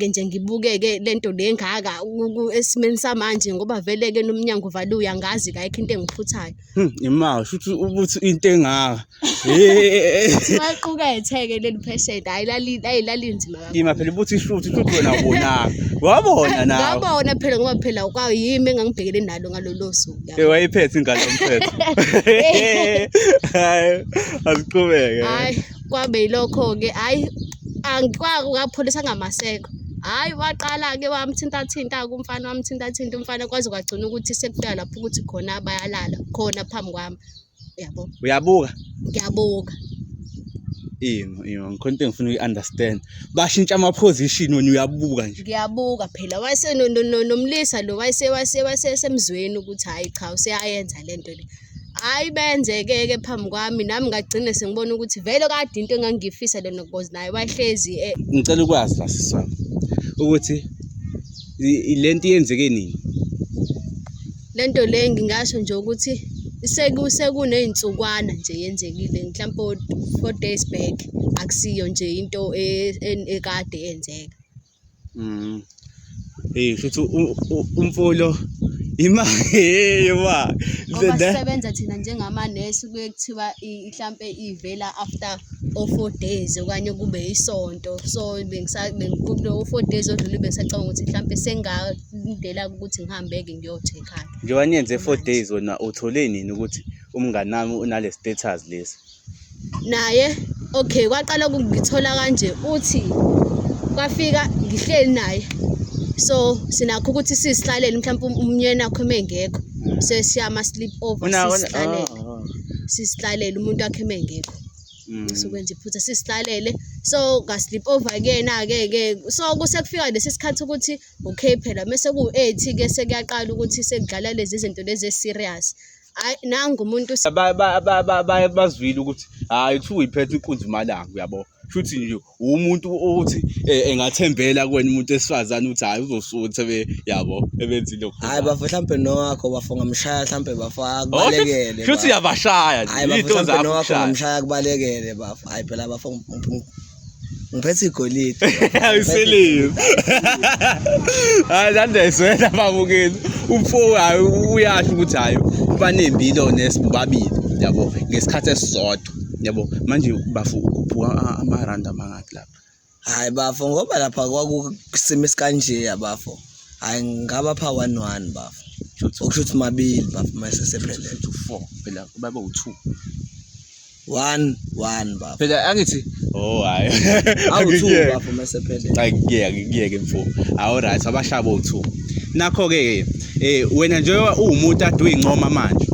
nje ngibuke-ke lento le engaka esimeni samanje ngoba vele-ke nomnyango uvale uyangazi ayikho into engiphuthayo. Imawu shuthi ukuthi into engaka. Maqukethe-ke leli pheshedo hayi lalinzima kakhulu. Ngima phela ubuthi shuthi wena ubonanga. Wabona nawe. Ngabona phela ngoba phela kwayimi engangibhekene nalo ngalolo suku. Wayiphethe ingane yomthetho. Hayi asiqhubeke. Hayi kwabe yilokho-ke hayi angikapholisa ngamaseko. Hayi waqala-ke wamthintathinta-ke umfana wamthintathinta umfana kwaze kwagcina ukuthi sekufika lapho ukuthi khona bayalala khona phambi kwami. Yabo. Uyabuka? Ngiyabuka. Ngikhona into engifuna uyi-understand. Bashintsha ama-position wena uyabuka nje. Ngiyabuka phela wayese nomlisa lo wayesemzweni ukuthi hayi cha useyayenza lento le. Hayi benze-ke phambi kwami nami ngagcina sengibona ukuthi vele kade into engangifisa lena because naye wahlezi. Ngicela ukwazi la sisami ukuthi lento yenzeke nini? Lento le ngingasho nje ukuthi sekuney'nsukwana nje yenzekile mhlawumbe 4 days back akusiyo nje into ekade yenzeka. Shuthi umfulo imali wa. Ngoba sisebenza thina njengamanesi kuye kuthiwa mhlampe ivela after 4 days okanye kube isonto. So bengikulo 4 days odlule bengisacabanga ukuthi mhlampe sengalindela ukuthi ngihambe-ke ngiyothe ekhaya. Njengoba niyenze 4 days wona uthole nini ukuthi umngani nami unale status lesi? Naye okay kwaqala ngithola kanje uthi kwafika ngihleli naye. So sinakho ukuthi sisihlalele mhlawumbe umnyeni wakho emengekho sesiyama sleep over sisihlalele umuntu wakhe emengekho. Sokwenza iphutha sisihlalele so nga sleep over ke so kusekufika lesi sikhathi ukuthi okay phela mase ku8 ke sekuyaqala ukuthi sekudlala lezi zinto lezi serious. Hayi nanga umuntu bazwile ukuthi hayi kuthiwa uyiphethe inkunzi imalanga uyabo. Futhi nje umuntu ukuthi engathembela kuwena umuntu esifazane ukuthi hayi uzosuthe yabo ebenzile lokho. Hayi bafo mhlambe nowakho bafonga mshaya mhlambe bafaka kubalekele. Futhi uyabashaya nje into zakho nowakho ngamshaya kubalekele bafo. Hayi phela bafo ngiphethe igolide. Awuselive. Hayi landezwela babukeli. Umfo hayi uyasho ukuthi hayi banembilo nesibabili yabo ngesikhathi esisodwa. Yabo manje bafu ukhuphuka amaranda mangaki lapha? Hayi bafo ngoba lapha kwakusimo esikanje yabafo. Hayi ngaba pha 11 bafo. Ukushuthi mabili bafo mase sephelele 4 phela babe u2. 1 bafo. Phela angithi hayi. Awu2 bafo mase sephelele. Hayi ngiyeke mfo. Awu right abashabo u2. Nakho ke wena nje uwumuntu ade uyincoma manje.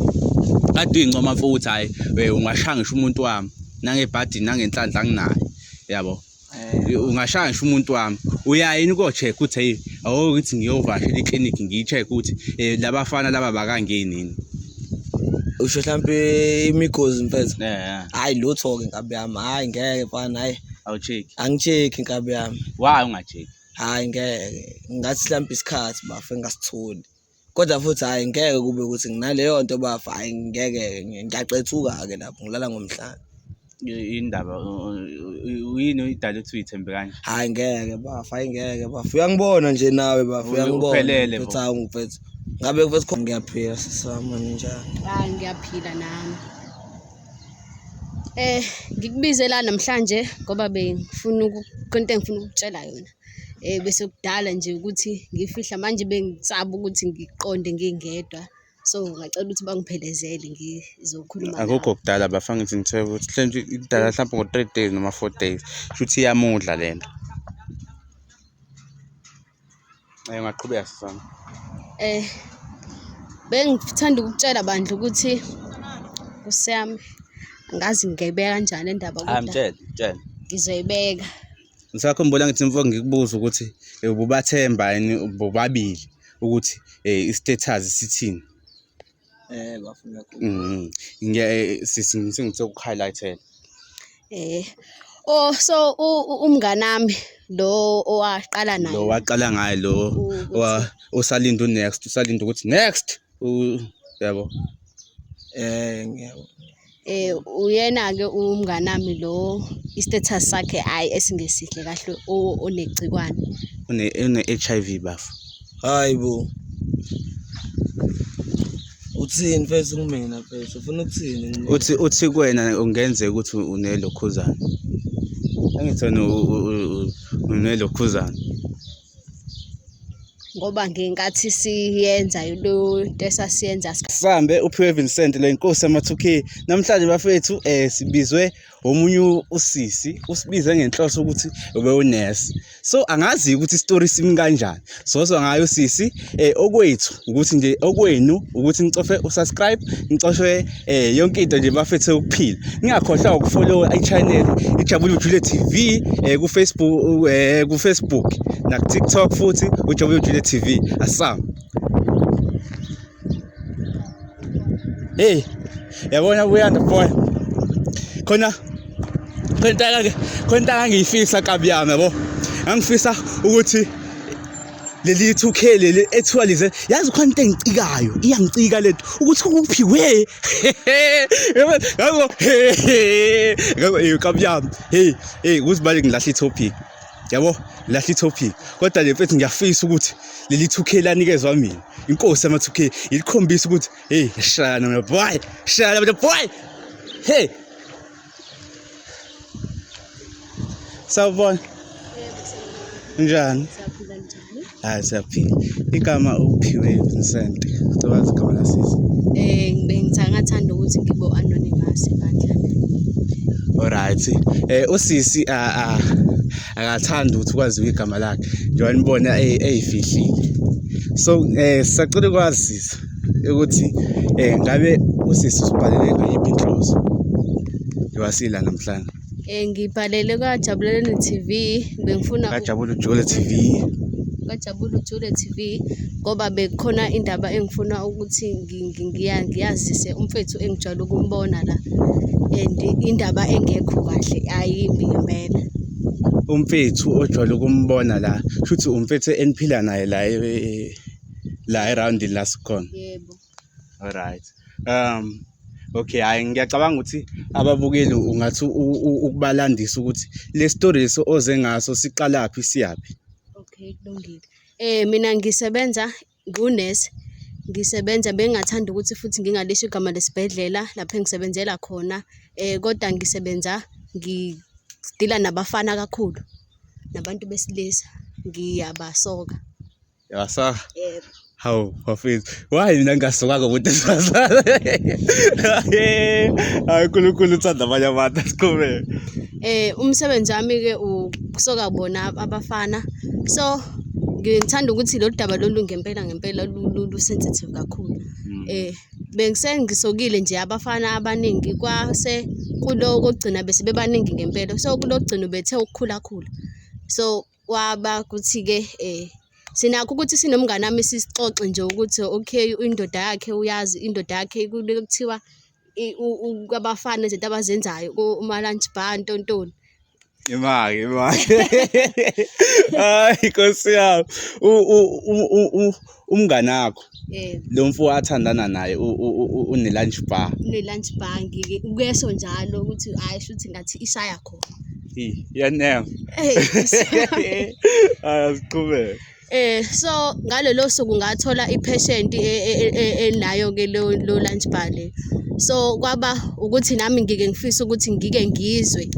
Ade uyincoma mfowethu hayi ungashaya ngisho umuntu wami nangebhadini nangenhlanhla anginayo yabo. Ungashaya ngisho umuntu wami uyayini ko check uthi hey ukuthi ngiyovashela iclinic ngiyi-check ukuthi labafana laba bakangenini. Usho mhlambe imikhozi mfethu. Hayi lutho ke inkabi yami hayi ngeke mfana hayi awucheck. Angicheck inkabi yami. Why ungacheck? Hayi ngeke ngathi mhlambe isikhathi bafe ngasitholi. Kodwa futhi hayi ngeke kube ukuthi nginaleyo nto bafa hayi ngeke ngiyaqethuka ke lapho ngilala ngomhlanje. Indaba uyini idala ukuthi uyithembe kanje? Hayi ngeke bafa hayi ngeke bafa uyangibona nje nawe bafa uyangibona. Uphelele futhi hayi ngifethu. Ngabe futhi ngiyaphila sisama njani? Hayi ngiyaphila nami. Ngikubize la namhlanje ngoba bengifuna konke engifuna ukutshela yona. Bese kudala nje ukuthi ngifihla manje bengisaba ukuthi ngiqonde ngingedwa. So ngacela ukuthi bangiphelezele ngizokhuluma nawe. Akukho kudala bafa ngithi ngithe ukuthi mhlawumbe idala mhlawumbe ngo3 days noma 4 days. Futhi iyamudla lento. Ngaqhubeka sisana. Bengithanda ukutshela bandla ukuthi kusiyami angazi ngiyibeka kanjani indaba kodwa. Mtshela. Ngizoyibeka. Ngisakhumbula ngithi mfo ngikubuza ukuthi ububathemba yini bobabili ukuthi istatus sithini? Bafuna singithe ukuhighlightela. So umnganami lo owaqala naye. Lo waqala ngaye lo usalinda next usalinda ukuthi next yabo. Ngiyabona. Uyena ke umnganami lo istatus sakhe hayi esingesihle kahle onegcikwane. une-HIV bafu. Hayi bo. Uthini mfethu kumina mfethu? Ufuna ukuthini? Uthi kuwena ungenzeka ukuthi unelokhuzana. Angithona unelokhuzana. Ngoba ngenkathi siyenza lo nto esasiyenza Sihambe uphiwe Vincent le inkosi ama-2K. Namhlanje bafethu sibizwe omunye usisi usibize ngenhloso ukuthi ube unesi. So angazi ukuthi istory simi kanjani. Sozo ngayo sisi okwethu ukuthi nje okwenu ukuthi nicofe usubscribe, nicoshwe yonke into nje bafethu ukuphila. Ningakhohlwa ukufollow i-channel iJabulile Jule TV ku Facebook na TikTok futhi uJabulile Jule TV. Asam. Hey, yabona kuyanda boy. Khona ngiyifisa kabiyami yabo. Angifisa ukuthi leli 2K leli ethiwa lize yazi khona into engicikayo iyangicika lento ukuthi kuphi we yabo kabiyami hey uzibale ngilahla itopic yabo lahla itopic kodwa le mfethu ngiyafisa ukuthi leli 2K lanikezwa mina inkosi ama 2K ilikhombisa ukuthi hey shana mina boy hey sawubona njani siyaphila igama uphiwe Vincent towazi igama lasisi bengitangathanda ukuthi ngibe anonymous kanjani. Alright usisi akathanda ukuthi kwaziwe igama lakhe njengoba nibona eyifihlile so sisacela ukwazisa ukuthi ngabe usisi usibhalele ngayiphi inhloso yowasila namhlanje. Ngibhalele kaJabulile TV bengifuna kaJabulile Jule TV kaJabulile Jule TV ngoba bekhona indaba engifuna ukuthi ngiyazise umfethu engijwayele ukumbona la and indaba engekho kahle ayimbi ngempela. Umfethu ojwayele ukumbona la futhi umfethu eniphila naye la around la sikhona. Yebo. Alright. Okay, hayi ngiyacabanga ukuthi ababukeli ungathi ukubalandisa ukuthi le story leso oze ngaso siqalaphi siyapi. Okay, kulungile. Mina ngisebenza ngunesi. Ngisebenza bengathanda ukuthi futhi ngingalisho igama lesibhedlela lapho engisebenzela khona. Kodwa ngisebenza ngidila nabafana kakhulu. Nabantu besilisa ngiyabasoka. Yabasoka? Yebo. Hawu bafethu why mina ngasokanga ukuthi sasala hayi kuLunkulu uthanda abanye abantu asikhomele. Umsebenzi wami ke ukusoka bona abafana so ngithanda ukuthi lo daba lolu ngempela lu sensitive kakhulu. Bengisengisokile nje abafana abaningi kwase kulo kokugcina bese bebaningi ngempela so kulo kugcina bethe ukukhula so waba kuthi ke sinakho ukuthi sinomngane nami sisixoxe nje ukuthi okay indoda yakhe uyazi indoda yakhe kuthiwa kwabafana izinto abazenzayo kuma lunch bar ntontoni. Imake hayi Nkosi yami umngane wakho lo mfo athandana naye une lunch bar. Lunch bar ngikeso njalo ukuthi hayi shuthi ngathi ishaya khona. Yanema. Asiqhubeke. So ngalelo suku ngathola ipatient enayo ke lo lunch bar le. So kwaba ukuthi nami ngifisa ukuthi ngizwe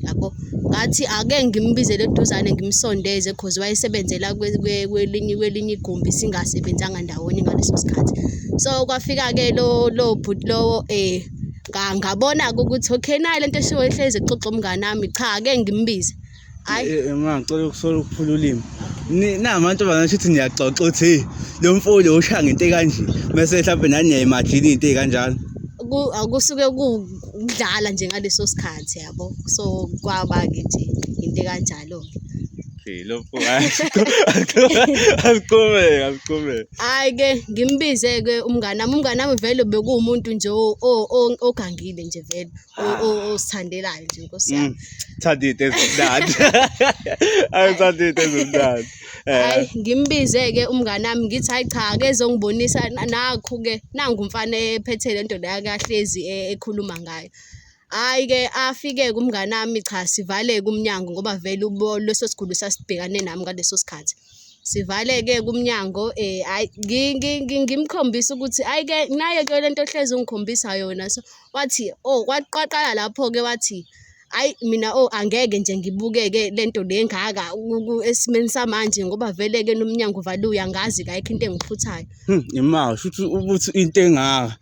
yabo ngathi ake ngimbizele eduzane ngimsondeze because wayesebenzela kwelinye igumbi singasebenzanga ndawonye ngaleso sikhathi. So kwafika ke lo bhuti lo ngabona ukuthi okay nayi lento eshiwo ehleze xoxa umngane nami cha ake ngimbize. Hayi ngicela ukusola ukuphula ulimi. Namantombazana shithi niyaxoxa uthi lo mfowethu ushaya ngento ekanje bese mhlawumbe nani niyayimagine into ekanjalo. Akusuke ukudlala nje ngaleso sikhathi yabo so kwaba ke nje into ekanjalo. Lo mfowethu asiqhubeke. Hayi ke ngimbize ke umngane nami vele bekuwumuntu nje ogangile nje vele osithandelayo nje Nkosi yami. Thanda into ezimnandi. Ayithanda into ezimnandi. Hayi ngimbize-ke umngani wami ngithi hayi cha ake ezongibonisa nakhu-ke nangu umfana ephethe lento la kahlezi ekhuluma ngayo. Hhayi-ke afike-ke umngani wami cha sivale-ke umnyango ngoba vele leso siguli sasibhekane nami ngaleso sikhathi. Sivale-ke kumnyango hhayi ngimkhombisa ukuthi hhayi-ke nayo-ke lento ohlezi ungikhombisa yona. So wathi kwaqala lapho-ke wathi hhayi mina angeke nje ngibuke-ke lento le engaka esimeni samanje ngoba vele-ke nomnyango uvaliwe uyangazi-ke ayikho into engiphuthayo. Ima shuthi ubuthi into engaka.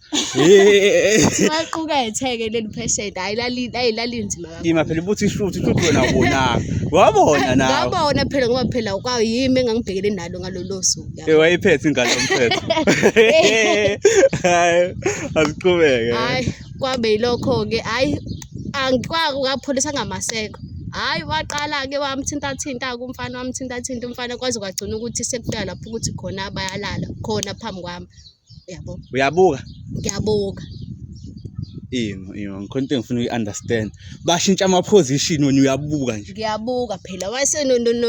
Waqukethe-ke leli pheshethi hhayi lalinzima kakhulu. Ima phela ubuthi shuthi wena ubonanga. Wabona nawe. Ngabona phela ngoba phela kwayimi engangibhekene nalo ngalolo suku. Wayiphethe ingane yomthetho. Hayi asiqhubeke. Hayi kwabe yilokho-ke hhayi kwapholisa ngamaseko. Hhayi waqala-ke wamthintathinta-ke umfana wamthintathinta umfana kwaze kwagcina ukuthi sekufika lapho ukuthi khona bayalala khona phambi kwami. Yabo. Uyabuka? Ngiyabuka. Ngikhona into engifuna uyi-understand. Bashintsha ama-position wena uyabuka nje. Ngiyabuka phela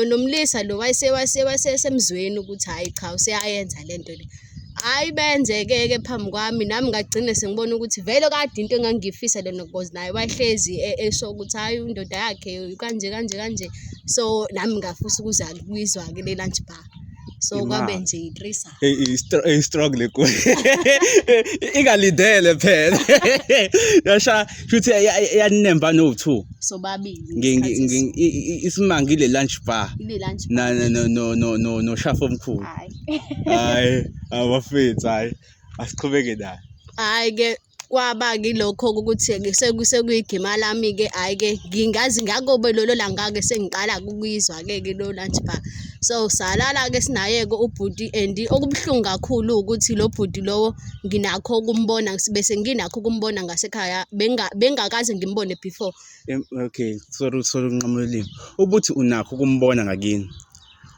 nomlisa lo wayesemzweni ukuthi hhayi cha useyayenza lento le. Hhayi benze-ke phambi kwami nami ngagcine sengibona ukuthi vele kade into engangifisa lena because naye wayehlezi esho ukuthi hhayi indoda yakhe kanje kanje kanje. So nami ngafisa ukuyizwa-ke le lunch bar. So kwabe nje i-threesome. Struggle ku. Ingalidele phela. Yasha shuthi yanemba no2. Sobabili. Isimangile lunch bar. Ile lunch bar. No shafo omkhulu. Hayi abafethu hayi asiqhubeke nayo. Hayi-ke kwaba-ke lokho ukuthi sekuyigima lami-ke hhayi-ke ngingazi ngakobe lolo langa-ke sengiqala ukuyizwa-ke lo lunch bar. So salala-ke sinaye-ke ubhuti and okubuhlungu kakhulu ukuthi lo bhuti lowo nginakho ukumbona bese nginakho ukumbona ngasekhaya bengakaze ngimbone before. Okay sorry nqamulimi ubuthi unakho ukumbona ngakini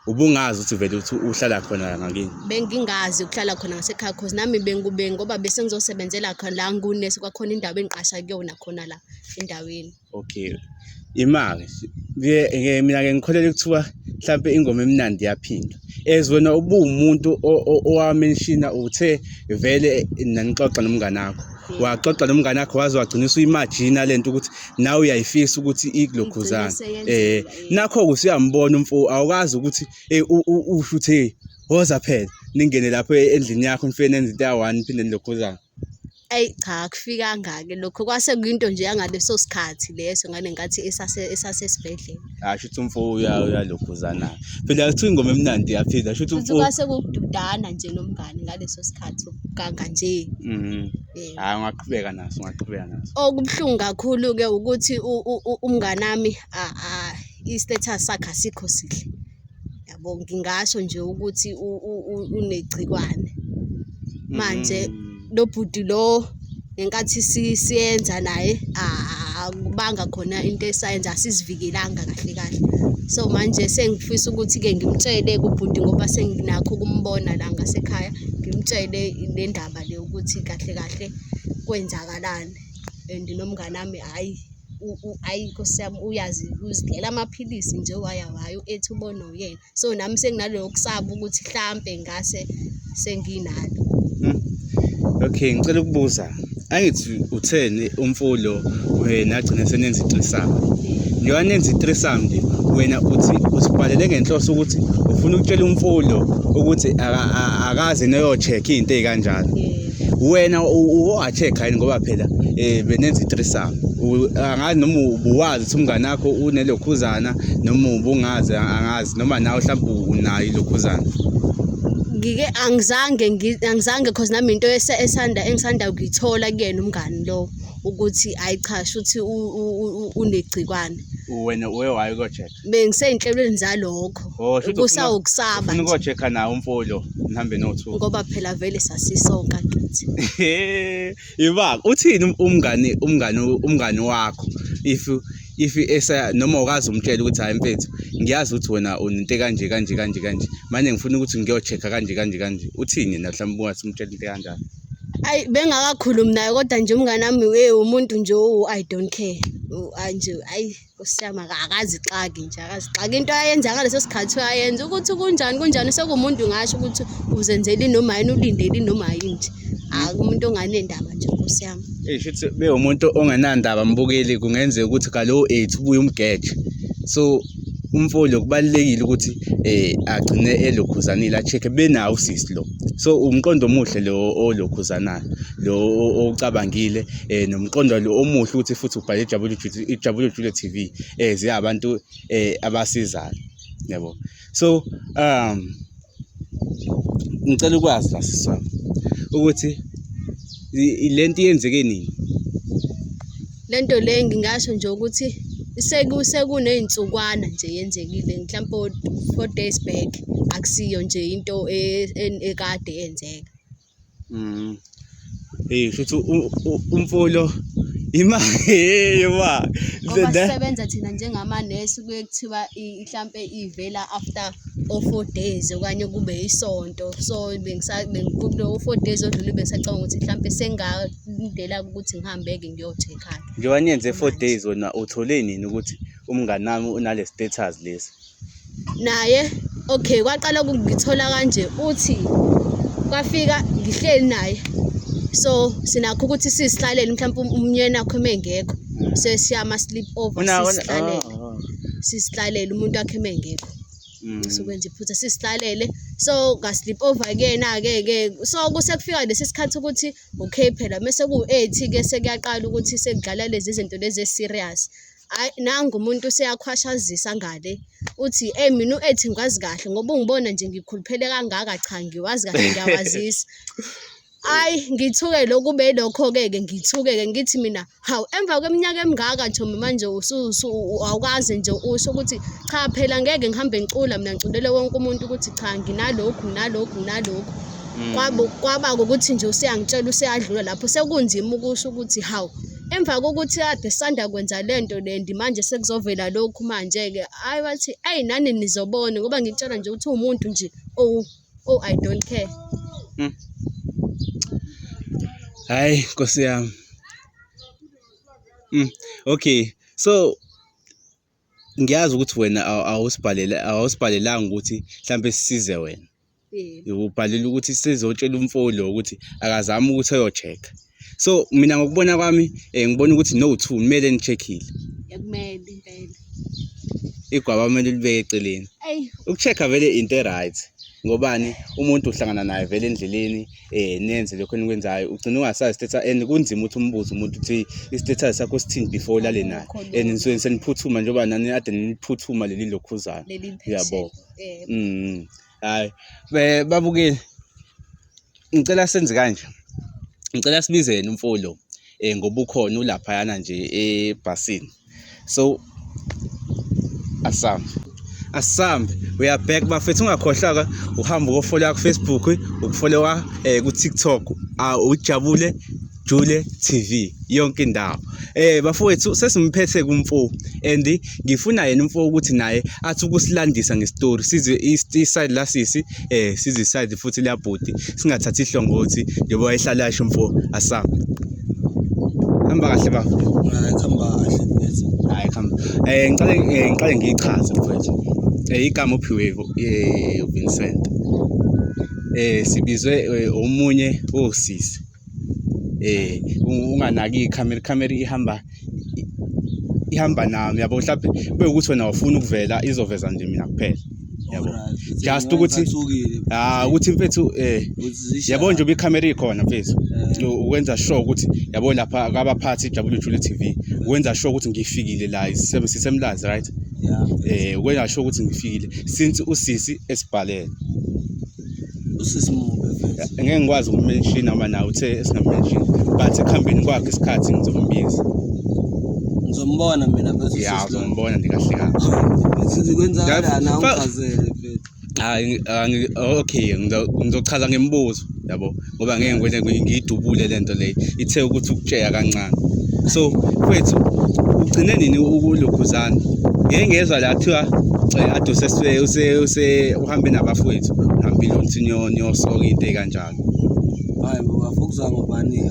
ubungazi ukuthi vele uthi uhlala khona ngakini. Bengingazi ukuhlala khona ngasekhaya cause nami ngoba bese ngizosebenzela khona la ngunesi kwakhona indawo engiqasha kuyona khona la endaweni. Okay imake mina-ke ngikholelwa kuthiwa mhlampe ingoma emnandi yaphinda wena ubuwumuntu owamenshina uthe vele nanixoxa nomngane wakho waxoxa nomngane wakho waze wagcinisa uyimagina lento ukuthi nawe uyayifisa ukuthi ikulokhuzana nakho usuyambona umfo awukazi ukuthi usho uthi woza phela ningene lapho endlini yakho nifike nenze into ya1 phinde nilokhuzana. Ayi cha akufikanga-ke lokho kwase kuyinto nje yangaleso sikhathi leso ngane ngathi esasesibhedlela. Sho ukuthi umfo uyalokhuzana phela kuthiwa ingoma emnandi yaphinda sho ukuthi umfo kwase kukududana nje nomngane ngaleso sikhathi ukuganga nje. Hayi ungaqhubeka naso. Okubuhlungu kakhulu-ke ukuthi umngane wami i-status sakhe asikho sihle. Yabo ngingasho nje ukuthi unegcikwane manje. Lo bhuti lo ngenkathi siyenza naye akubanga khona into esayenza asizivikelanga kahle. So manje sengifisa ukuthi-ke ngimtshele kubhuti ngoba senginakho ukumbona la ngasekhaya ngimtshele le ndaba le ukuthi kahle kwenzakalani and nomngane wami hhayi Nkosi yami uyazi uzidlela amaphilisi nje wayo ethi ubona uyena. So nami senginalo kusaba ukuthi mhlampe ngase senginalo. Okay ngicela ukubuza angithi utheni umfulo wena agcina senenza i-threesome. Njengoba nenza i-threesome nje wena uthi usibhalele ngenhloso ukuthi ufuna ukutshela umfulo ukuthi akaze neyo-check into ezikanjalo. Wena uwa-check yini ngoba phela benenza i-threesome. Angazi noma ubuwazi ukuthi umngane wakho unelokhuzana noma ubungazi angazi noma nawe mhlawumbe unayo ilokhuzana. Angizange cause nami into engisanda ukuyithola kuyena umngani lo ukuthi hayi cha shuthi unegcikwane. Wena waye ko-check? Bengisey'nhlelweni zalokho kusawukusaba ufuna uko-check-a nawo umfulo nihambe no2 ngoba phela vele sasisonke kithi. Iba uthini umngani wakho if noma ukazi umtshela ukuthi hayi mfethu ngiyazi ukuthi wena unento kanje manje ngifuna ukuthi ngiyo-check-a kanje uthini na mhlawumbe ungathi umtshela into kanjalo? Ayi bengakakhulumi naye kodwa nje umngane wami umuntu nje I don't care nje Kusiyama akazixaki nje akazixaki into ayenza ngaleso sikhathi uyayenza ukuthi kunjani sekumuntu ngasho ukuthi uzenzeli noma yini ulindeli noma yini nje akumuntu onganendaba nje kusiyama Shuthi be umuntu onganandaba mbukeli kungenzeka ukuthi kalo 8 ubuye umgeje so umfolo kubalekile ukuthi agcine elokhuzanile a-check benawo usisi lo so umqondo omuhle lo olokhuzanayo lo ocabangile nomqondo lo omuhle ukuthi futhi ubhale iJabule Jule TV ziyabantu abasizayo yabo so ngicela ukwazi la siswami ukuthi lento yenzeke nini lento le ngingasho nje ukuthi sekuney'nsukwana nje yenzekile mhlawumbe 4 days back akusiyo nje into ekade yenzeka shuthi umfolo imali ngoba sisebenza thina njengamanesi kuye kuthiwa mhlampe ivela after 4 days okanye kube isonto so kulo 4 days odlule bengisacabanga ukuthi mhlampe sengalindela ukuthi ngihambe-ke ngiyocheck-a njengoba niyenze 4 days wona uthole nini ukuthi umngani nami unale status lesi naye okay kwaqala ukungithola kanje uthi kwafika ngihleli naye so sinakho ukuthi sisihlalele mhlawumbe umnyeni wakho emengekho sesiyama sleep over sisihlalele umuntu wakhe emengekho sokwenza iphutha sisihlalele so ga sleep over ke so kusekufika lesi sikhathi ukuthi okay phela mase ku8 ke sekuyaqala ukuthi sekudlala lezi zinto lezi serious hayi nangu umuntu seyakhwashazisa ngale uthi mina u8 ngikwazi kahle ngoba ungibona nje ngikhuluphele kangaka cha ngiwazi kahle ngiyawazisa Ay ngithuke lokhu belokho-ke ngithuke-ke ngithi mina hawu emva kweminyaka emingaka Ntombi manje awukazi nje usho ukuthi cha phela ngeke ngihambe ngicula mina ngiculele wonke umuntu ukuthi cha nginalokhu kwaba ukuthi nje usiyangitshela usiyadlula lapho sekunzima ukusho ukuthi hawu emva kokuthi kade sanda kwenza lento lendi manje sekuzovela lokhu manje-ke hayi bathi eyi nani nizobona ngoba ngikutshela nje ukuthi umuntu nje I don't care. Hayi Nkosi yami. Okay so ngiyazi ukuthi wena awusibhalelanga ukuthi mhlambe sisize wena. Ubhalela ukuthi sizotshela umfolo ukuthi akazama ukuthi ayocheck. So mina ngokubona kwami ngibona ukuthi no 2 kumele nicheckile. Yakumele impela. Igwaba kumele libeke eceleni. Ukuchecka vele into right. Ngobani umuntu uhlangana naye vele endleleni nenze lokho enikwenzayo ugcina ungasazi status and kunzima ukuthi umbuze umuntu uthi istatus sakho sithini before lale naye and nisuke seniphuthuma njengoba nani ade niphuthuma leli lokhuzana uyabo hayi babukeli ngicela senze kanje ngicela sibizeni umfolo ngoba ukhona ulapha yana nje ebhasini so asambe we are back bafethu ungakhohlaka uhamba ukofollow ku Facebook ukufollowa ku TikTok uJabule Jule TV yonke indawo bafowethu sesimphethe kumfo and ngifuna yena umfo ukuthi naye athi ukusilandisa ngestory sizwe iside la sisi sizwe iside futhi liyabhodi singathathi ihlongothi njengoba wayehlala esho umfo asamba hamba kahle ba khamba kahle mfethu hayi khamba ngiqale ngichaze mfethu igama uphiwe Vincent sibizwe omunye osisi unganaki ikamera ihamba nami yabo mhlawumbe bekuthi wena ufuna ukuvela izoveza nje mina kuphela yabo just ukuthi ukuthi mfethu yabo nje ikamera ikhona mfethu ukwenza sure ukuthi yabo lapha akabaphathi iJabule Jule TV ukwenza sure ukuthi ngifikile la sisemlazi right ukwenza sure ukuthi ngifikile since usisi esibhalele usisi mube mfethu ngeke ngikwazi ukumention noma nawe uthe esingamention but ekhambeni kwakhe isikhathi ngizombiza ngizombona mina mfethu ya uzombona ndikahle kahle sizikwenza na ungazele mfethu hayi okay ngizochaza ngemibuzo yabo ngoba ngeke ngikwenze ngiyidubule lento le ithe ukuthi ukutshela kancane so mfethu ugcine nini ukulokhuzana ngeke ngezwe la kuthiwa aduse uhambe nabafowethu uhambile uthi niyosoka into ekanjalo hayi bafokuzwa ngobani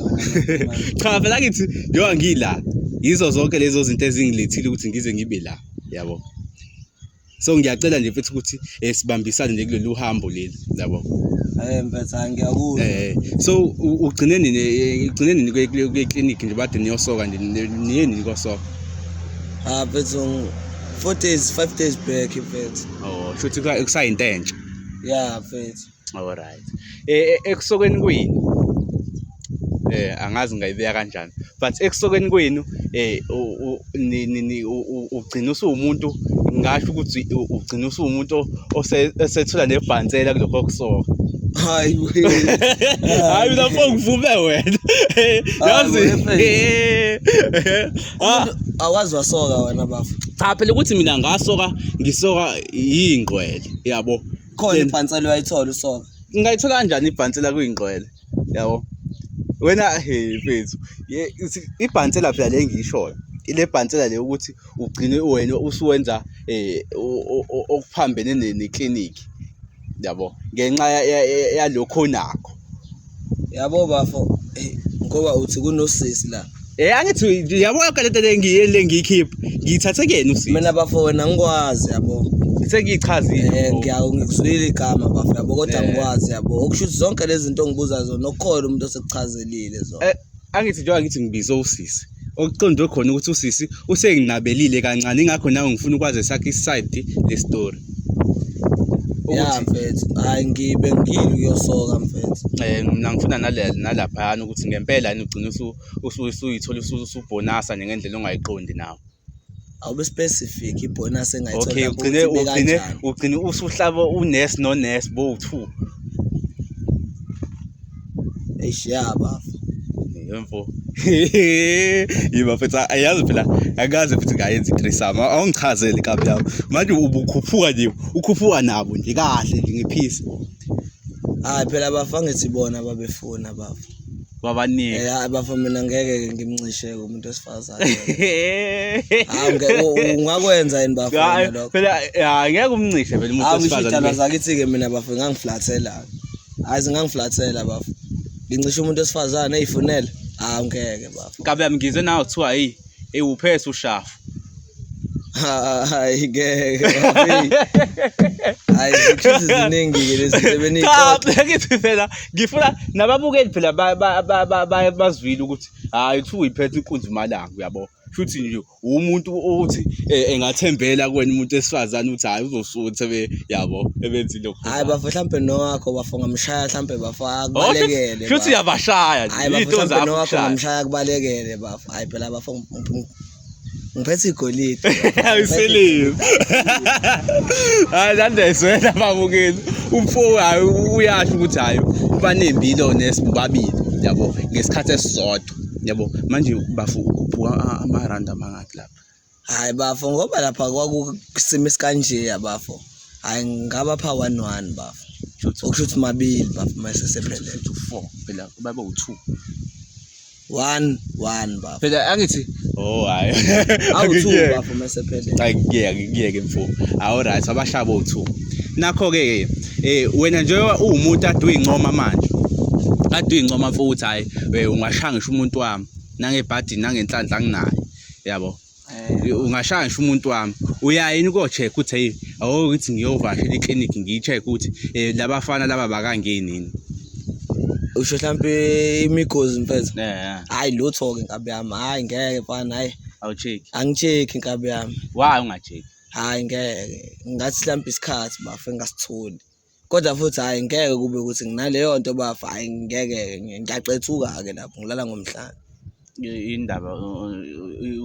cha phela ngithi njengoba ngila yizo zonke lezo zinto ezingilethile ukuthi ngize ngibe la yabo. So ngiyacela nje mfethu ukuthi sibambisane nje kulolu hambo leli yabo. Mfethu ngiyakuzwa. So ugcineni kwe-clinic nje bade niyosoka nje niyeni nikosoka. Mfethu 5 days back mfethu. Shuthi kusayinto entsha. Yeah mfethu. Alright. Ekusokeni kwini angazi ngayibeka kanjani, but ekusokeni kwenu ugcina usumuntu, ngisho ukuthi ugcina usumuntu osethola nebhansela kulokho kusoka. Hayi lapho ngivume wena. Yazi awazi wasoka wena bafu. Cha phela ukuthi mina ngisoka yingqwele yabo. Khona ibhansela uyayithola usoka. Ngayithola kanjani ibhansela kuyingqwele yabo? Wena mfethu ibhansela phela le ngishoyo ile bhansela le ukuthi ugcine wena usuwenza okuphambene neclinic yabo ngenxa yalokho nakho yabo bafo ngoba uthi kunosisi la angithi yabo yonke le ngiyikhipha ngiyithathe kuyena usisi mina bafo wena ngikwazi yabo sengiyichazile ngiyakuzwile igama bafo yabo kodwa ngikwazi yabo okushuthi zonke lezi zinto ongibuza zona okukhola umuntu osekuchazeli zona angithi njengoba ngithi ngibize usisi okuqondwe khona ukuthi usisi usenginabelile kancane ingakho nawe ngifuna ukwazi sakhe iside le story. Yeah mfethu hayi ngibe ngile uyosoka mfethu. Mina ngifuna nalapha yana ukuthi ngempela yini ugcina usuyithola usubonasa ngendlela ongayiqondi nawe. Awube specific ibonus engayithola ugcine usuhlaba unurse nonurse bo2. Eshiyaba yemfo yiba fethu ayazi phela akaze futhi ngayenza i-threesome awungichazele kabi yabo manje ubukhuphuka nje ukhuphuka nabo nje kahle nje ngephisi. Hayi phela bafangithi bona babefuna bafo babaningi bafo mina ngeke ngimncishe umuntu wesifazane. Ungakwenza yini bafo lokho phela ngeke umncishe phela umuntu wesifazane. Zakithi ke mina bafo ngangiflathela ayizi ngangiflathela bafo ngincishe umuntu wesifazane eyifunela ngeke bafo kabe yami ngizwe nawe kuthiwa uphese ushafu. Hayi ngeke hayi izinto ziningi ke lezi sebenixoxa ngithi phela ngifuna nababukeli phela bazwile ukuthi hayi uthu uyiphethe inkunzi malanga uyabo futhi nje umuntu othi engathembela kuwena umuntu esifazane uthi hayi uzosuthe yabo ebenzile lokho. Hayi bafo mhlambe nowakho bafo ngamshaya mhlambe bafo akubalekele futhi uyabashaya into zakho nowakho ngamshaya akubalekele bafo. Hayi phela bafo ngiphethe igolide ayiseliwe hayi landeswena babukeli umfo hayi uyasho ukuthi hayi banembilo nesibabili yabo ngesikhathi esisodwa yabo manje bafo ukhuphuka amaranda mangaki lapha. Hayi bafo ngoba lapha kwakusimo esikanje yabafo hayi ngaba pha 11 bafo okushuthi mabili bafo mase sephelele 4 phela babe u2 1 bafo phela angithi hayi awu2 bafo mase sephelele. Ngiyeke mfo alright abashabo u2 nakho ke wena nje uwumuntu ade uyincoma manje ade uyincoma futhi hayi ungashaya ngisho umuntu wami nangebhadini nangenhlanhla nginayo yabo ungashaya ngisho umuntu wami uyayini ko check uthi hey ukuthi ngiyovashela iclinic ngiyicheck ukuthi labafana laba bakangeni usho mhlambe imigozi mfethu hayi lutho ke nkabi yami hayi ngeke mfana hayi awucheck angicheck nkabi yami. Why ungacheck? Hayi ngeke ngathi mhlambe isikhathi bafo engasitholi kodwa futhi hayi ngeke kube ukuthi nginaleyo nto bafo hayi ngeke ngiyaqethuka ke lapho ngilala ngomhlanje. Indaba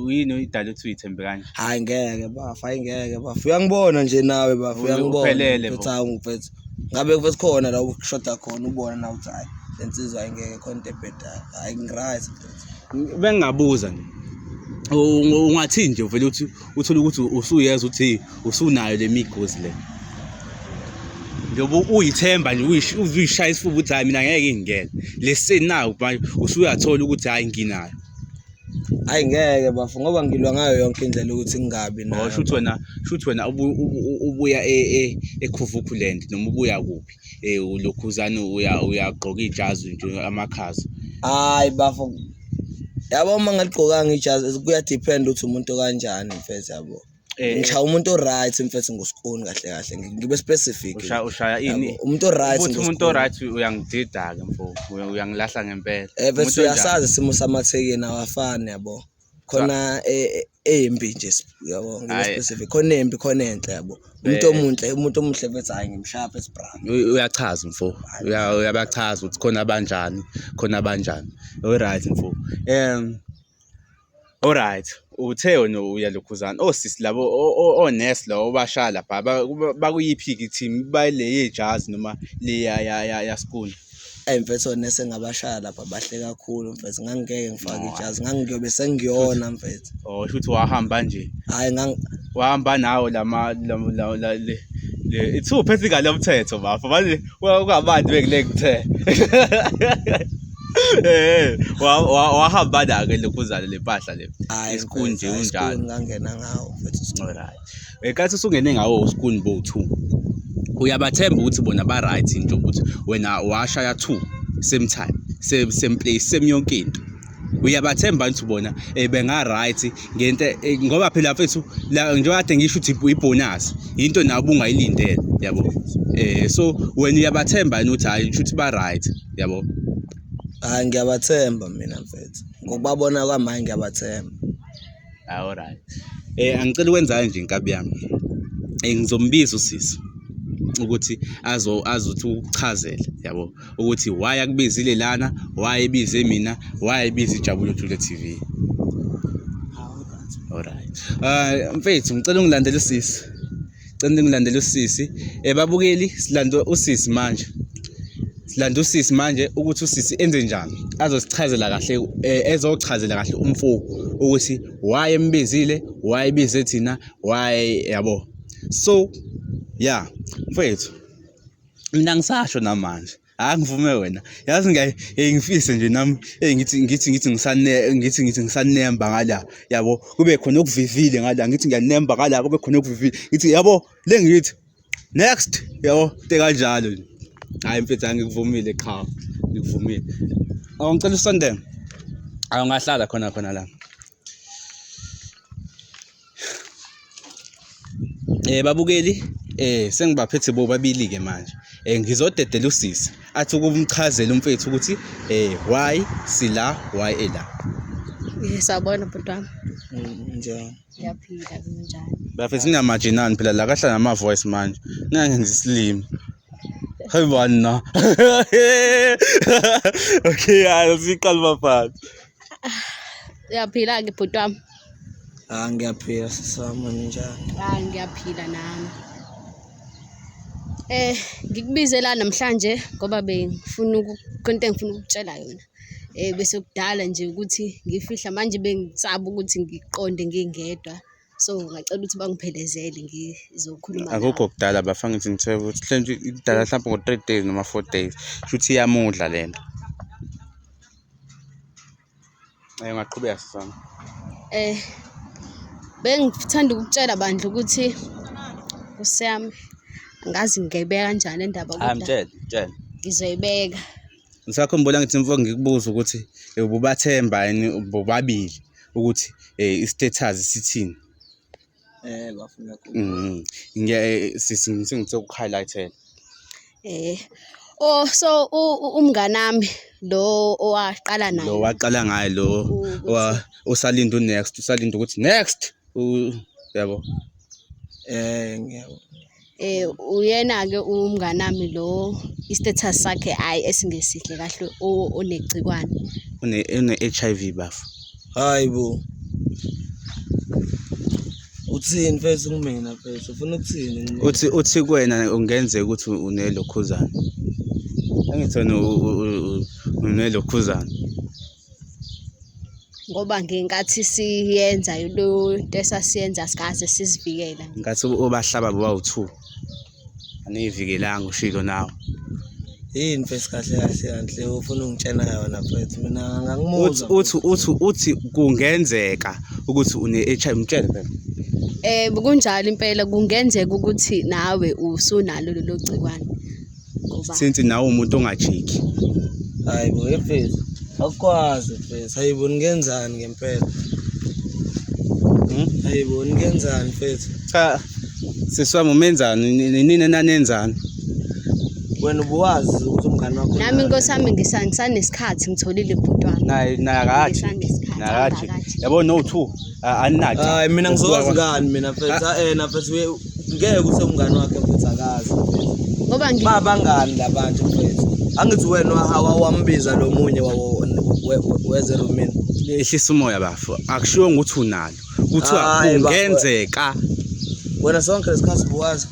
uyini idala ukuthi uyithembe kanje? Hayi ngeke bafo hayi ngeke bafo uyangibona nje nawe bafo uyangibona futhi angifethu ngabe kuthi khona la ukushoda khona ubona na uthi hayi lensizwa ngeke khona ebhedayo hayi ngiright bengabuza nje ungathi nje vele uthi uthola ukuthi usuyeza uthi usunayo lemigozi le njoba uyithemba nje uyishaya isifuba uthi hayi mina ngeke ngingene leseni nayo manje usuyathola ukuthi hayi nginayo. Hayi ngeke bafo ngoba ngilwa ngayo yonke indlela ukuthi ngingabi nayo. Shuthi wena ubuya eKhuvukuland noma ubuya kuphi ulokhuzana uyagqoka ijazi nje amakhaza. Hayi bafo yabo uma ngaligqokanga ijazi kuyadepend ukuthi umuntu kanjani mfethu yabo ngishaya umuntu oright mfethu nguSkuni kahle ngibe specific ushaya ini umuntu oright umuntu oright uyangidida ke mfo uyangilahla ngempela bese uyasazi isimo samathekeni awafani yabo khona embi nje yabo ngibe specific khona embi khona enhle yabo umuntu omuhle bese hayi ngimshapha esibran uyachaza mfo uyabachaza ukuthi khona abanjani alright mfo alright uthe wena uyalokhuzana osisi labo onesi lo obashala lapha bakuyiphi team bayile yejazi noma le ya Skuni mfethu onesi ngabashaya lapha bahle kakhulu mfethu ngangeke ngifake ijazi ngangiyobe sengiyona mfethu futhi wahamba nje hayi wahamba nawo le ithu phethika lomthetho bafa manje ungabantu bekulekuthe wahamba ke lokhuzana lempahla le iSkuni nje unjani ngangena ngawo mfethu alright ekathi usungene ngawo uSkuni bo2 uyabathemba ukuthi bona ba right into ukuthi wena washaya 2 same time same place same yonke into uyabathemba ukuthi bona benga right ngento ngoba phela mfethu la njengoba kade ngisho ukuthi ibonus into nabo ungayilindele yabo so wena uyabathemba ukuthi hayi ukuthi ba right yabo hayi ngiyabathemba mina mfethu ngokubabona kwamanje ngiyabathemba alright angicela ukwenza nje inkabi yami ngizombiza usisi ukuthi azothi ukuchazela yabo ukuthi why akubizile lana why ebize mina why ebize Jabulo Jule TV alright mfethu ngicela ungilandele usisi babukeli silanda usisi manje ukuthi usisi enze njani azosichazela kahle ezochazela kahle umfo ukuthi why embizile why ebize thina why yabo so yeah mfethu mina ngisasho namanje angivume wena yazi ngifise nje nami ngithi ngisanemba ngala yabo kube khona okuvivile ngala ngithi ngiyanemba ngala kube khona okuvivile ngithi yabo lengithi next yabo kanjalo nje hayi mfethu angikuvumile cha ngikuvumile ngicela usondele awungahlala khona la babukeli sengibaphethe bobabili ke manje ngizodedela usisi athi ukumchazela umfethu ukuthi why sila why ela Sabona butwami njani yaphila kanjani bafethu nginamajinani phela la kahla nama voice manje nangenza islimi hayi bana okay asiqala bafana yaphila ke butwami ngiyaphila sisama njani ngiyaphila nami ngikubizela namhlanje ngoba bengifuna konke engifuna ukutshela yona bese kudala nje ukuthi ngifihla manje bengisaba ukuthi ngiqonde ngingedwa so ngacela ukuthi bangiphelezele ngizokhuluma akukho kudala bafanga ngithi ngithe ukuthi mhlawumbe idala mhlawumbe ngo 3 days noma 4 days futhi iyamudla lento ngaqhubeka sisana bengithanda ukutshela bandla ukuthi usiyami ngazi ngiyibeka kanjani indaba kodwa mtshela ngizoyibeka ngisakhumbula ngithi mfo ngikubuza ukuthi ububathemba yini bobabili ukuthi istatus sithini bafuna ngithe ukuhighlightela so umnganami lo owaqala naye lo waqala ngaye lo usalinda next usalinda ukuthi next yabo ngiyabo uyena ke umnganami lo istatus sakhe hayi esingesihle kahle onegcikwane une HIV bafu hayibo uthini mfethu kumina mfethu ufuna ukuthini uthi kuwena ungenzeka ukuthi unelokhuzana angithona unelokhuzana ngoba ngenkathi siyenza lo nto esasiyenza sikaze sizivikela ngathi obahlaba bawu2 aniyivikelanga ushilo nawo yini mfethu kahle ufuna ungitshena yona mfethu mina ngangimuzwa uthi kungenzeka ukuthi une-HIV mtshele phela kunjalo impela kungenzeka ukuthi nawe usunalo lelo gcikwane ngoba since nawe umuntu ongajiki hayibo mfethu Akwazi mfethu ayiboni ngenzani ngempela. Ayiboni ngenzani mfethu. Cha siswami umenzani nini nanenzani? Wena ubuwazi ukuthi umngani wakho. Nami inkosami ngisanesikhathi ngitholile ibhutwana. Naye akathi. Nakathi. Yabo no 2 aninathi. Hayi mina ngizowazi ngani mina mfethu na mfethu ngeke ukuthi umngani wakhe mfethu akazi mfethu. Ngoba babangani labantu mfethu. Angithi wena wambiza lo munye wezero mina. Ehlisa umoya bafo. Akushiwo ukuthi unalo. Kuthiwa kungenzeka. Wena sonke lesikhathi buwazi.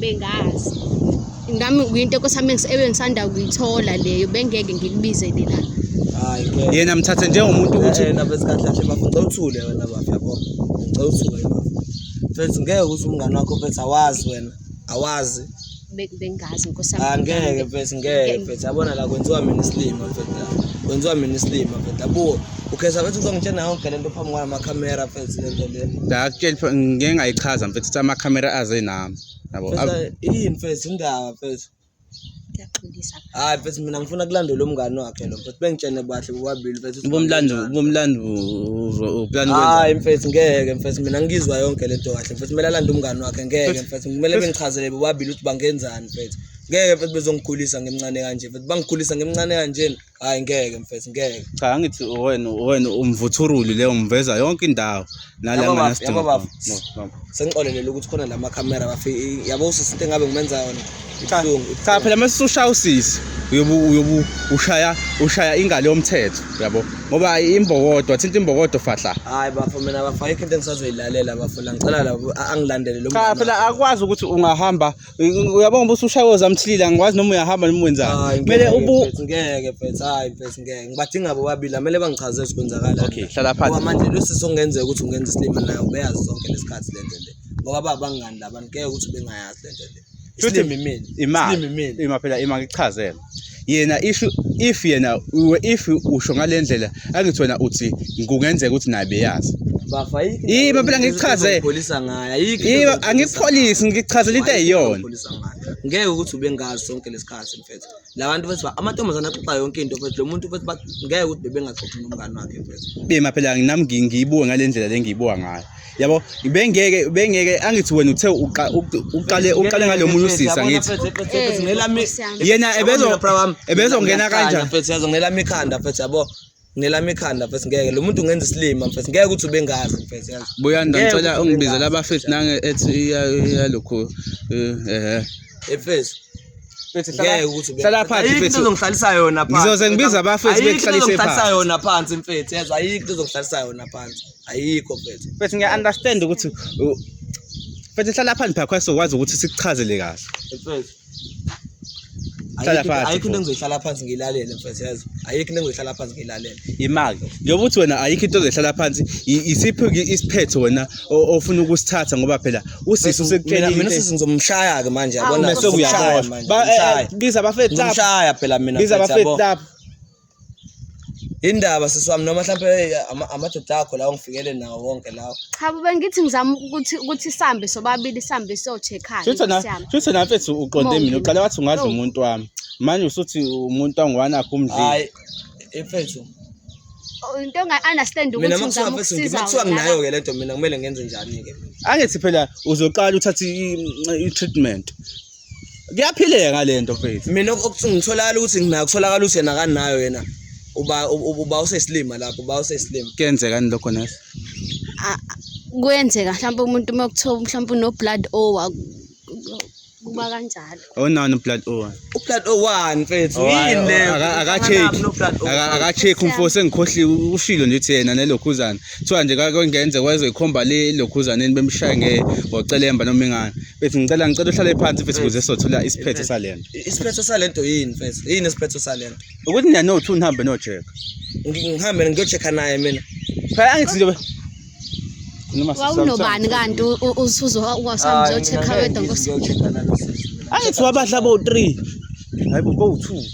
Bengazi. Ngami kuyinto ekosami engisanda kuyithola leyo bengeke ngilibizele la. Hayi ngeke. Yena mthathe njengomuntu ukuthi yena bese kahle kahle bafuna uthule wena bafu yabo. Ngicela uthule bafu. Mfethu ngeke ukuthi umngani wakho mfethu awazi wena. Awazi. Bengazi nkosami. Angeke mfethu ngeke mfethu yabona la kwenziwa mina islima mfethu la. Kwenziwa mina islima mfethu yabo. Ukhetha mfethu uzongitshela yonke lento phambi kwamakhamera mfethu lento le. La kutshela ngeke ngayichaza mfethu ukuthi amakhamera aze nami. Yabo. Yini mfethu indaba mfethu. Ngiyaxolisa. Hayi mfethu mina ngifuna kulandela umngani wakhe lo mfethu bengitshene bahle bobabili mfethu. Bomlando uplan wenza. Hayi mfethu ngeke mfethu mina ngizwa yonke lento kahle mfethu kumele alande umngani wakhe ngeke mfethu kumele bengichazele bobabili ukuthi bangenzani mfethu. Ngeke mfethu bezongikhulisa ngemncane kanje mfethu bangikhulisa ngemncane kanje hayi ngeke mfethu ngeke. Cha angithi wena umvuthuruli leyo umveza yonke indawo nalanga nasidinga. No. Sengixolelela ukuthi khona la makhamera bafi yabo usisi into ngabe ngimenza yona. Cha phela mase ushaya usisi uyobu ushaya ingalo yomthetho yabo ngoba imbokodo thinta imbokodo fahla. Hayi bafo mina bafa into engisazoyilalela bafo la ngicela la angilandele lo. Cha phela akwazi ukuthi ungahamba uyabona ngoba usushaya zamthilila ngikwazi noma uyahamba noma wenzani. Kumele ngeke mfethu hayi mfethu ngeke ngibadinga babili kumele bangichazele ukwenzakala. Okay hlala phansi. Ngoba manje losisi ongenzeka ukuthi ungenza islima nayo ubeyazi zonke lesikhathi lento le. Ngoba babangani labantu ngeke ukuthi bengayazi lento le. Imali phela imakichazela yena if yena if usho ngalendlela angithi wena uthi kungenzeka ukuthi naye beyazi bafa yini phela ngichaze polisa ngaya ayikho angikupholisi ngichazela into eyiyona ngeke ukuthi ubengazi sonke lesikhathi mfethu labantu bethi amantombazana axoxa yonke into mfethu lo muntu mfethu ngeke ukuthi bebengaxoxi nomngani wakhe mfethu bema phela nami ngiyibuke ngalendlela lengiyibuka ngayo yabo bengeke angithi wena uthe uqale ngalomunye usisa ngithi yena ebezongena kanjani mfethu yazongelami ikhanda mfethu yabo ngelami ikhanda mfethu ngeke lo muntu ungenza islima mfethu ngeke ukuthi ubengazi mfethu yazi Buyanda ngicela ungibizela abafethu nange ethi yalokho efethu ngeke ukuthi hlala phansi mfethu uzongihlalisa yona phansi ngizoze ngibiza abafethu bekuhlalise phansi yona phansi mfethu yazi ayikho uzokuhlalisa yona phansi ayikho mfethu mfethu ngiya understand ukuthi mfethu hlala phansi phakho kwasokwazi ukuthi sikuchazele kahle mfethu hlala ayikho into engizoyihlala phansi ngilalele mfethu yazi ayikho into engizoyihlala phansi ngilalele imali njengoba uthi wena ayikho into ozoyihlala phansi isiphi isiphetho wena ofuna ukusithatha ngoba phela usisi usekutshela mina usisi ngizomshaya ke manje yabona bese uyakhohlwa biza abafethu lapha ngimshaya phela mina biza abafethu lapha indaba sisiwami noma mhlawumbe amadoda akho la ungifikele nawo wonke lawo Cha bengithi ngizama ukuthi sambe sobabili sambe socheckana Futhi na mfethu uqonde mina uqala wathi ungadla umuntu wami manje usuthi umuntu wangawanakho umdlini hayi mfethu into enga-understand ukuthi ngizama ukusiza kuthiwa nginayo ke lento mina kumele ngenze njani ke angithi phela uzoqala uthathe i-treatment kuyaphileka ngalento mfethu mina ngitholakala ukuthi nginakutholakala ukuthi yena akanayo yena uba useslima lapho uba useslima kuyenzeka ni lokho nasi kuyenzeka mhlawumbe umuntu makuthiwa mhlawumbe no blood O kuba kanjalo onani blood O ublood O1 mfethu yini le akacheck umfose ngikhohli ushilo nje thena nelokhuzana kuthiwa nje kwengenze kweze ikhomba le lokhuzaneni bemshaye ngocelemba noma ingane mfethu ngicela uhlale phansi mfethu ukuze sothola isiphetho salento isiphetho salento yini mfethu yini isiphetho salento ukuthi niya no 2 nihambe no check ngihambe ngiyochecka naye mina phela angithi nje noma wawunobani kanti usuzowasambe uyochecka wedwa ngosi angithi wabadla bo 3 hayibo bo 2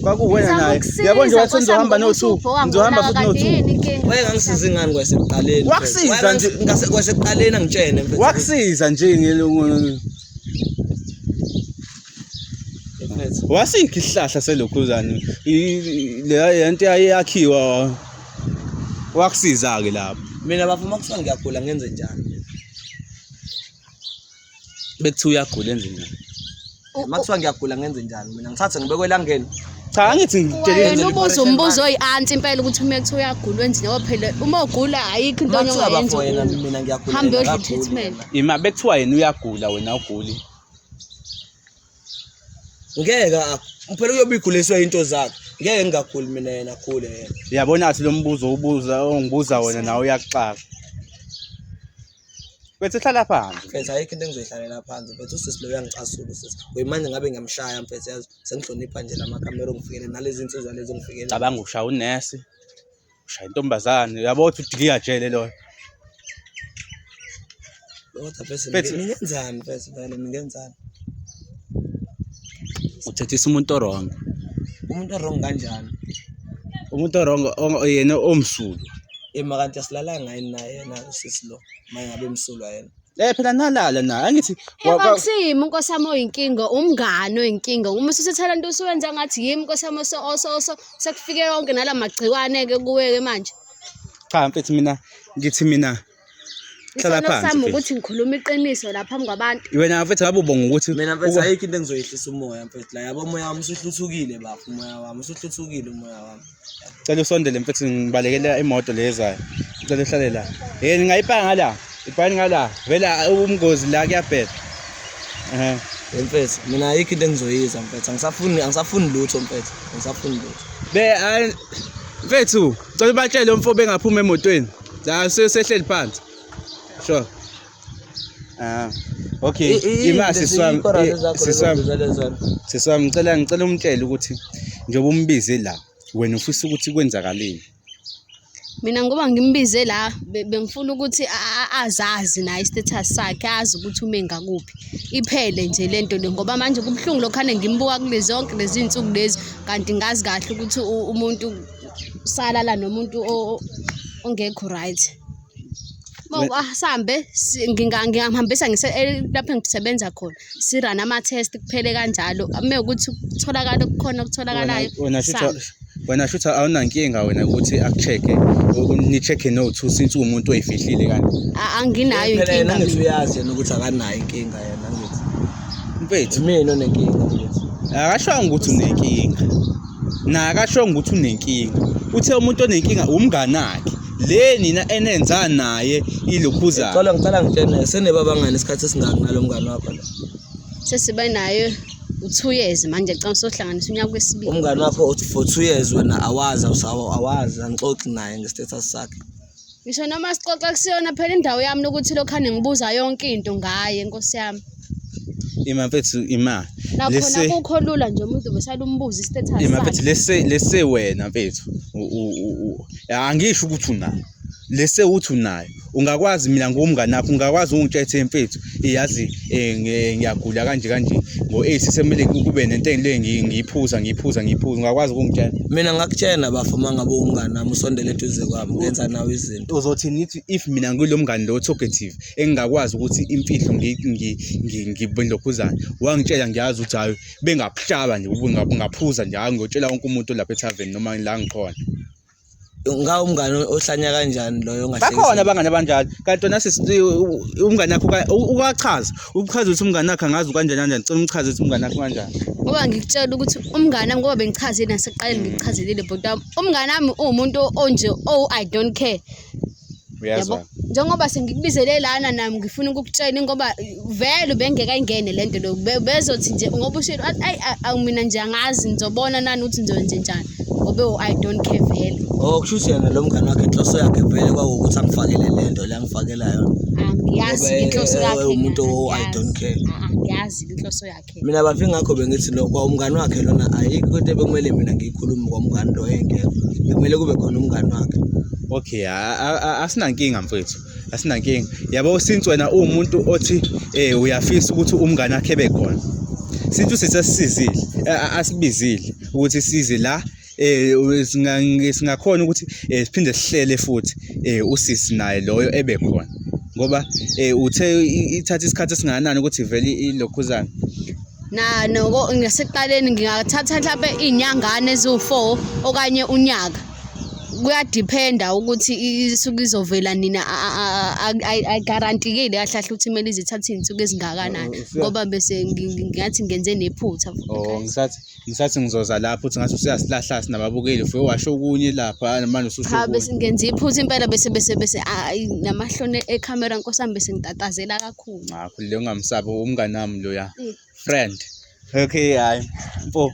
kwakuwena naye yabo nje wathi ngizohamba no 2 ngizohamba futhi no 2 waye ngangisiza ingani kwasekuqaleni wakusiza nje kwasekuqaleni angitshene mfethu wakusiza nje mfethu. Wasikho isihlahla selokhuzana le nto yakhiwa wakusiza ke lapho. Mina bafuma kuthiwa ngiyagula ngenze njani? Bekuthiwa uyagula enzeni. Makuthiwa ngiyagula ngenze njani? Mina ngithathe ngibekwe elangeni. Cha angithi ngitshele Wena ubuzo umbuzo oyi-anti impela ukuthi uma kuthiwa uyagula wenzeni ngoba phela uma ugula ayikho into Makuthiwa ongayenza. bafo yena mina ngiyagula. Hambe uyodla ngiyagula. i-treatment. ima bekuthiwa yena uyagula wena uguli. Ngeke phela uyobe iguliswe into zakhe. Ngeke ngingaguli mina yena akhule yena. Uyabona athi lo mbuzo ongibuza wena nawe uyakuxaka. Bese hlala phansi. Mfethu ayikho into engizoyihlalela phansi mfethu usisi lo uyangicasula usisi. Kuyimanje ngabe ngiyamshaya mfethu yazi sengihlonipha nje lamakamera ongifikele nalezi insizwa lezi ongifikele. Cabanga ushaya unesi. Ushaya intombazane. Uyabona ukuthi udikiya jele lo. Kodwa bese Mfethu. ngenzani mfethu vele ngenzani? Uthethisa umuntu wrong. Umuntu wrong kanjani? Umuntu wrong yena omsulu. Ema kanti asilalanga yini naye yena usisi lo mayengabe emsulwa yena. Phela nalala naye angithi Akusiyimi unkosami oyinkinga, umngane oyinkinga. Uma usethela into usuwenza ngathi yimi unkosami sekufike yonke nala magciwane ke kuwe ke manje. cha mfethu ngithi mina hlala Isona phansi. sami mfethu. ukuthi ngikhuluma iqiniso la phambi kwabantu. Wena mfethu ngabe ubonga ukuthi Mina mfethu ayikho into engizoyehlisa umoya mfethu la yabo umoya wami usihluthukile bafo umoya wami usihluthukile umoya wami. cela usondele mfethu ngibalekela imoto lezayo. Cela uhlale la. Ngingayipanga la. Ibhani ngala. Vela umngozi la kuyabheda. Mfethu mina ayikho into engizoyiza mfethu angisafuni lutho mfethu angisafuni lutho. Mfethu, cela ubatshele umfo bengaphuma emotweni. La sehleli phansi. Sure. Okay. Ima siswami. Siswami ngicela umtshele ukuthi njengoba umbize la wena ufisa ukuthi kwenzakaleni. Mina ngoba ngimbize la bengifuna ukuthi azazi naye istatus sakhe azi ukuthi ume ngakuphi. Iphele nje lento le ngoba manje kubhlungu lokhane ngimbuka kulezi zonke lezi insuku lezi kanti ngazi kahle ukuthi umuntu salala nomuntu ongekho right. Asambe ngingahambisa lapho ngisebenza khona sirana ama test kuphele kanjalo mekuthi kutholakala kukhona okutholakalayo. Wena shutha awunankinga wena ukuthi akuchecke ni check note since umuntu oyifihlile kanti Anginayo phela yena inkinga. ngithi uyazi yena ukuthi akanayo inkinga yena ngithi. mfethu Mina onenkinga ngithi. akashonga ukuthi unenkinga na akashonga ukuthi unenkinga uthe umuntu onenkinga umngane wakhe le nina enenza naye ilokhuzana Ngicela ngitshene senebabangani isikhathi esingaki nalomngane wakho la. Sesiba nayo u2 years manje ngicela sohlanganisa unyaka wesibili. Umngane wakho for 2 years wena awazi angixoxi naye ngestatus sakhe. Ngisho noma sixoxa kusiyona phela indawo yami ukuthi lokhane ngibuza yonke into ngaye Nkosi yami. ima mfethu ima Nakhona kukho lula nje umuntu besala umbuza istatus ima sakhe. mfethu lese wena mfethu angisho ukuthi unayo lese uthi unayo ungakwazi mina ngomngane nakho ungakwazi ungitshethe mfethu iyazi ngiyagula kanje ngo8 semele kube nento le ngiyiphuza ungakwazi ukungitshela Mina ngakutshena bafuma ngabe umngane nami usondele eduze kwami ngenza nawe izinto. uzothi nithi if mina ngilomngane lo talkative engingakwazi ukuthi imfihlo ngibendokhuzana wangitshela ngiyazi ukuthi hayi bengaphshaba nje ngaphuza nje ngiyotshela wonke umuntu lapha eTavern noma la ngikhona. Ngawo umngane ohlanya kanjani loyo ongahlekisa. Bakhona abangane abanjalo kanti wona umngane wakho ukachaza ukuthi umngane wakhe angazi kanjani ngicela umchaze ukuthi umngane wakho kanjani. Ngoba ngikutshela ukuthi umngane wami ngoba bengichazile nasekuqaleni ngikuchazelile but umngane wami umuntu onje I don't care. Uyazwa Njengoba sengikubizele lana nami ngifuna ukukutshela ngoba vele bengekayingene lento lo bezothi nje ngoba ushilo mina nje angazi ngizobona nani ukuthi ngizowenze njani ngoba I don't care vele. Kushuthi yena lo mngane wakhe inhloso yakhe vele kwakuwukuthi angifakele lento la ngifakela yona. Angiyazi inhloso yakhe umuntu I don't care. Angiyazi inhloso yakhe. Mina bafi ngakho bengithi lo kwa umngane wakhe lona ayikho into bekumele mina ngiyikhuluma kwamngane lo engekho. Bekumele kube khona umngane wakhe. Okay asinankinga mfethu asinankinga yabo since wena umuntu othi uyafisa ukuthi umngane wakhe bekhona since sisasizile asibizile ukuthi size la singakhona ukuthi siphinde sihlele futhi usisi naye loyo ebekhona ngoba uthe ithatha isikhathi esinganani ukuthi vele ilokhuzana Ngasekuqaleni ngingathatha mhlampe iy'nyangane eziwu-4 okanye unyaka. Kuyadiphenda ukuthi isuke izovela nina ayigarantile kahle kahle ukuthi kumele izithathe iy'nsuku ezingakanani ngoba bese ngathi ngenze nephutha. Ngisathi ngizoza lapho uthi ngathi usuyasilahla sinababukeli ufike washo okunye lapha manje ususho Cha bese ngenza iphutha impela bese namahloni ekhamera nkosami bese ngitatazela kakhulu. Ngakho leyo ngamsabi umngani wami loya friend. Okay hayi mfo.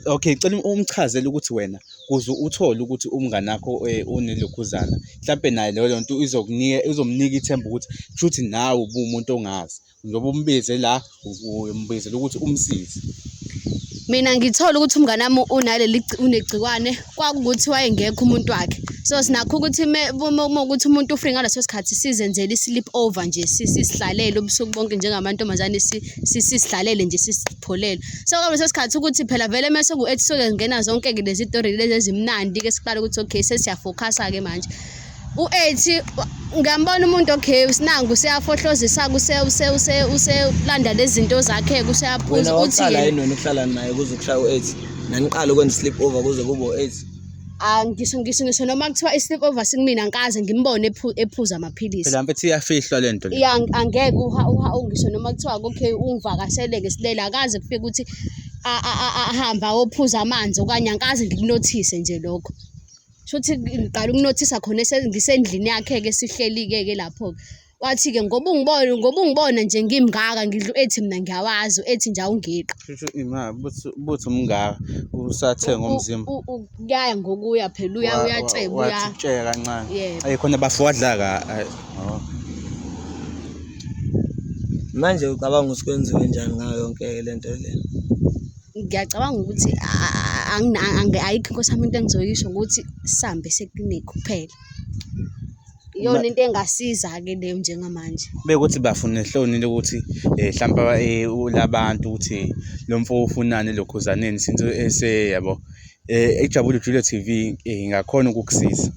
Okay cela umchazele ukuthi wena kuze uthole ukuthi umngani wakho unelokhuzana mhlambe naye leyo nto izomnika ithemba ukuthi futhi nawe ubumuntu ongazi njengoba umbize la umbizela ukuthi umsize. Mina ngithola ukuthi umngani wami unegciwane kwakukuthi wayengekho umuntu wakhe. So sinakho ukuthi ukuthi umuntu ufree ngaleso sikhathi sizenzele i-sleep over nje sisihlalele ubusuku bonke njengamantombazane sisihlalele nje sisipholele. So ngaleso sikhathi ukuthi phela vele mase ku-8 soke ngena zonke ke lezi story lezi ezimnandi ke siqala ukuthi okay sesiyafocus ke manje. U-8 ngiyambona umuntu okay sinangu useyafohlozisa uselanda lezi zinto zakhe useyaphuza uthi yena ukuhlala naye kuze kushaya u-8 naniqala ukwenza sleep over kuze kube u-8. Ngisho noma kuthiwa i-sleep over sikumina ngikaze ngimbone ephuza amaphilisi. Phela mfethu iyafihlwa lento le. Angeke ngisho noma kuthiwa okay ungivakashele ngesilele akaze kufike ukuthi ahamba ophuza amanzi okanye angikaze ngikunothise nje lokho. Shuthi ngiqala ukunothisa khona ngisendlini yakhe ke sihleli ke lapho wathi ke ngoba ungibona nje ngimngaka ngidlu ethi mina ngiyawazi ethi nje awungiqa buthi umngaka usathenga umzimba kuyaya ngokuya phela uyaceba uyatsheka kancane ayikhona bafuwadla manje ucabanga ukuthi kwenziwe njani ngayo yonke lento le. Ngiyacabanga ukuthi ayikho inkosami into engizoyisho ukuthi sihambe seklinikhi kuphela. Iyona into engasiza ke leyo njengamanje. Bekuthi bafuna ehlonile ukuthi mhlawumbe labantu ukuthi lo mfo ufunani lokhuzaneni since yabo ejabule Julia TV ingakhona ukukusiza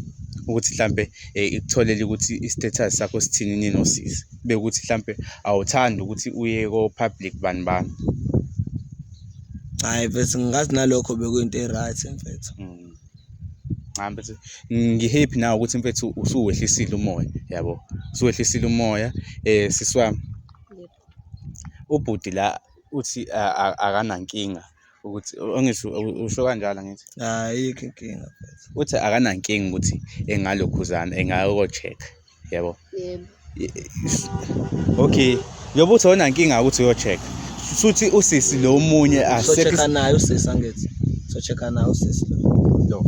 ukuthi mhlambe ikutholele ukuthi i-status sakho sithini nini osisi bekuthi mhlambe awuthandi ukuthi uye ko public bani. Hayi bese ngazi nalokho bekuyinto e-right mfethu. Hambe ngihappy nawe ukuthi mfethu usuwehlisile umoya yabo usuwehlisile umoya siswami ubhudi la uthi akanankinga ukuthi ongisho usho kanjalo ngithi ayikho inkinga mfethu uthi akanankinga ukuthi engalokhuzana engayo check yabo okay yoba uthi awunankinga ukuthi uyo check futhi usisi lo omunye check naye usisi angithi checka naye usisi lo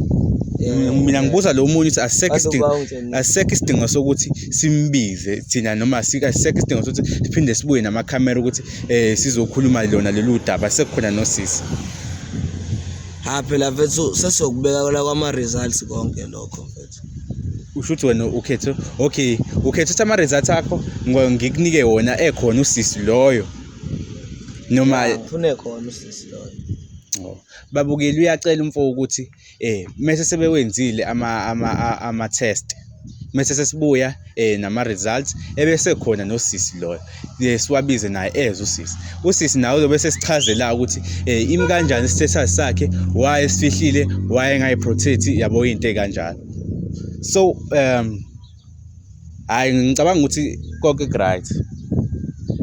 mina ngibuza lo omunye uthi asekho isidingo sokuthi simbize thina noma asekho isidingo sokuthi siphinde sibuye namakhamera ukuthi sizokhuluma lona lolu daba sekukhona nosisi phela mfethu sesokubeka la kwama results konke lokho mfethu. Usho ukuthi wena ukhethe okay ukhethe ama results akho ngikunike wona ekhona usisi loyo noma ufune khona usisi loyo. Babukeli uyacela umfo ukuthi mase sebewenzile ama test mase sesibuya nama results ebese khona nosisi loyo siwabize naye usisi nawe uzobe sesichazela ukuthi imi kanjani i-status sakhe why esifihlile why ngayiprotect yabo into kanjalo. So ngicabanga ukuthi konke right.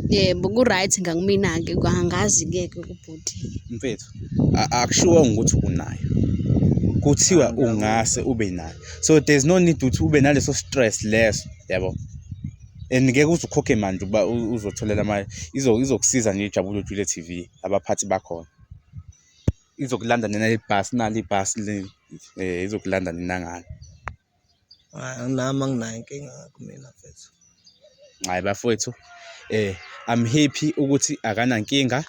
Yebo ku right ngakumina ke angazi ke kubhudi mfethu akushiwo ukuthi unayo kuthiwa ungase ube nayo so there's no need ukuthi ube naleso stress leso yabo and ngeke uzukhokhe manje uba uzotholela imali izokusiza nje ijabule Julia TV abaphathi bakhona izokulanda nina ibhasi nali ibhasi izokulanda nina ngani nama nginayo inkinga kumina mfethu. Hayi bafowethu I'm happy ukuthi akanankinga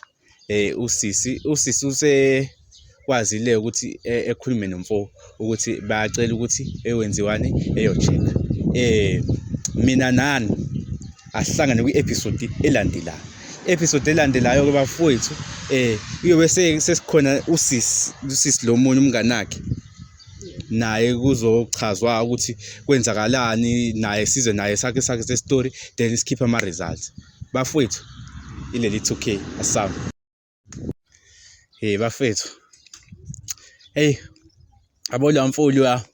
usisi usekwazile ukuthi ekhulume nomfo ukuthi bayacela ukuthi ewenziwani eyocheck mina nani asihlangane kwi-episode elandelayo ke bafowethu uyobe sesikhona usisi lo munye umngani wakhe naye kuzochazwa ukuthi kwenzakalani naye size naye sakhe se story then sikhipha ama results bafowethu ileli 2K asaba. Hey bafethu. Hey. Abo la mfowethu ya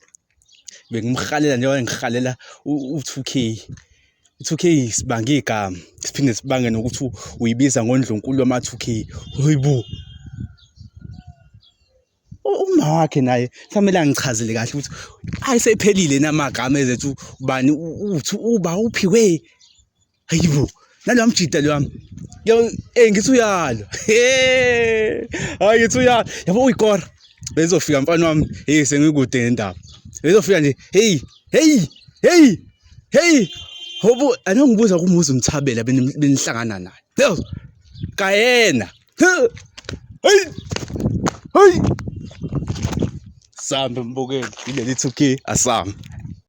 bengimhalela njengoba ngihalela u2K. U2K sibanga igama. Siphinde sibange nokuthi uyibiza ngoNdlunkulu wama2K. Hoyibo. Uma wakhe naye kufanele angichazele kahle ukuthi ayisephelile namagama ezethu ubani uthi uba uphiwe. Hayibo. Nalo mjida lo wami. Yo ngithi uyalo. Hayi ngithi uyalo. Yabo uyikora. Bezofika mfana wami sengikude nendaba. Bezofika nje hey hobo anongibuza kumuzi umthabela benihlangana naye. Yebo kayena. Hey Sambe mbukeli ileli 2K asami.